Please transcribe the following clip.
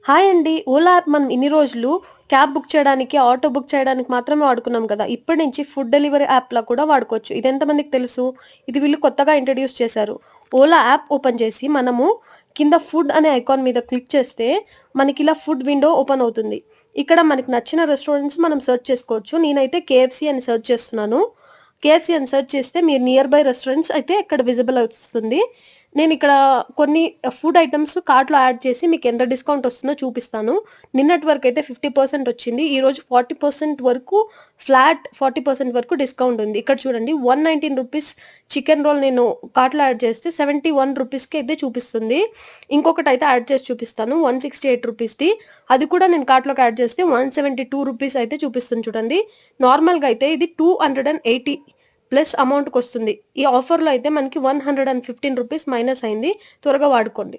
Hi అండి. Ola app మనం ఇన్ని రోజులు క్యాబ్ బుక్ చేయడానికి, ఆటో బుక్ చేయడానికి మాత్రమే వాడుకున్నాం కదా! ఇప్పటి నుంచి ఫుడ్ డెలివరీ యాప్‌లా కూడా వాడుకోవచ్చు. ఇది ఎంతమందికి తెలుసు? ఇది వీళ్ళు కొత్తగా ఇంట్రొడ్యూస్ చేశారు. ఓలా యాప్ ఓపెన్ చేసి మనము కింద ఫుడ్ అనే ఐకాన్ మీద క్లిక్ చేస్తే మనకిలా ఫుడ్ విండో ఓపెన్ అవుతుంది. ఇక్కడ మనకి నచ్చిన రెస్టారెంట్స్ మనం సెర్చ్ చేసుకోవచ్చు. నేనైతే కేఎఫ్‌సి అని సెర్చ్ చేస్తున్నాను. కేఎఫ్‌సి అని సెర్చ్ చేస్తే మీరు నియర్ బై రెస్టారెంట్స్ అయితే ఇక్కడ విజిబుల్ వస్తుంది. నేనిక్కడ కొన్ని ఫుడ్ ఐటెమ్స్ కార్ట్‌లో యాడ్ చేసి మీకెంత డిస్కౌంట్ వస్తుందో చూపిస్తాను. నిన్నటి వరకైతే 50% వచ్చింది. ఈరోజు 40% వరకు ఫ్లాట్ 40% వరకు డిస్కౌంట్ ఉంది. ఇక్కడ చూడండి రూ. 119 చికెన్ రోల్ నేను కార్ట్‌లో యాడ్ చేస్తే రూ. 71కి అయితే చూపిస్తుంది. ఇంకొకటైతే యాడ్ చేసి చూపిస్తాను. రూ. 168ది. అది కూడా నేను కార్ట్‌లోకి యాడ్ చేస్తే రూ. 172 అయితే చూపిస్తుంది చూడండి. నార్మల్‌గా అయితే ఇది 280 ప్లస్ అమౌంట్‌కొస్తుంది. ఈ ఆఫర్‌లో అయితే మనకి రూ. 115 మైనస్ అయింది. త్వరగా వాడుకోండి.